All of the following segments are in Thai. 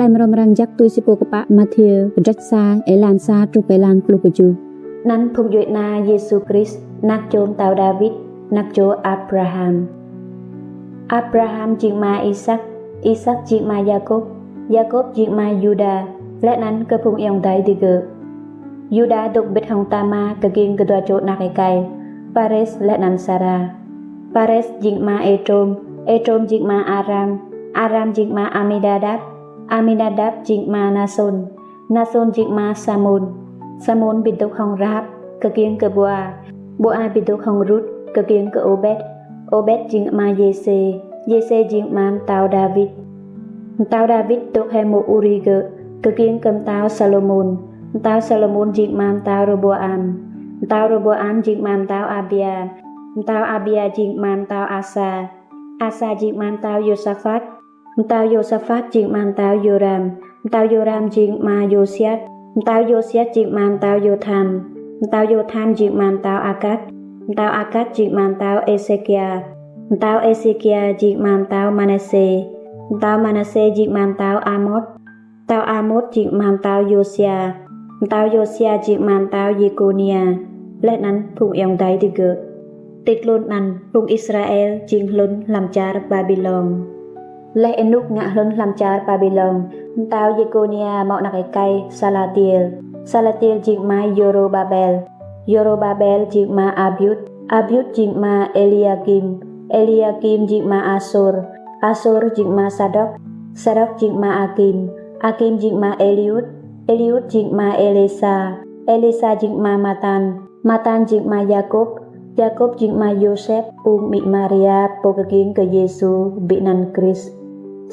ក្លែមរំរាំងយ៉ាក់ទុយសិពូកបៈម៉ាធៀបរិចសាអេឡានសាទ្រុបេឡានក្លុកជូណាន់ភុំយួយណាយេស៊ូគ្រីស្ទណាក់ជូនតៅដាវីតណាក់ជូអាប់រ៉ាហាំជីកម៉ាអ៊ីសាក់ជីកម៉ាយ៉ាកុបជីកម៉ាយូដាและนั้นก็พุงเอียงใดดิเกยูดาตกบิดของตามากะกิงกระตัวโจนักไกลปาเรสและนันซาราปาเรสจิกมาเอโตรมจิกมาอารามจิกมาอามิดาดับจิกมานาซนจิกมาซามูนบิดตกของรับกะกิงกะบัวบิดตกของรุดกะกิงกะโอเบตจิกมาเยเซจิกมาตาวดาวิดตกให้โมอูริเกกะกิงกำตาวซาโลมูนจิกมามตาวโรโบอัมจิกมามตาวอาเบียจิกมามตาวอาซาจิกมามตาวโยซาฟัตจิกมามตาวโยรามจิกมาโยเซียจิกมามตาวโยธามจิกมามตาวอากัดจิกมามตาวเอเซเกียจิกมามตาวมานาเซจิกมามตาวอามดจิกมามตาวโยเซียจิกมามตาวเยโกเนียและนั้นพุงเอียงใดดิเกติดลุนนั้นพุงอิสราเอลจิงลุนลำจาร์บาบิลองและเอนุกงะลุนลำจาร์บาบิลองตาวเยโกเนียเหมาะนักไกซาลาเตียลจิกมาโยโรบาเบลจิกมาอาบิยุดจิกมาเอลียกิมจิกมาอาโซรจิกมาซาดอกจิกมาอากิมจิกมาเอลิอุดจิกมาเอเลซาจิกมามาตันจิกมายาโกบจิกมาโยเซฟอุมิมาเรียโปกกิงkeเยซูบินันคริส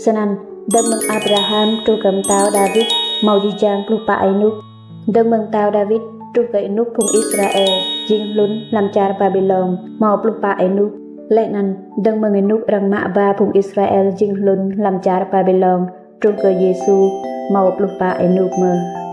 ฉะนั้นดังเมืองอับราฮัมตรุกำตาวดาวิดเมาจิจางปลุกปะไอนุกดังเมืองตาวดาวิดตรุกไอนุกพงอิสราเอลจิงลุนลำจาร์บาบิลองเมาปลุกปะไอนุกและนั้นดังเมืองไอนุกรังมะบาพงอิสราเอลจิงลุนลำจาร์บาบิลองตรุกkeเยซูเมาปลุกปะไอนุกเมอ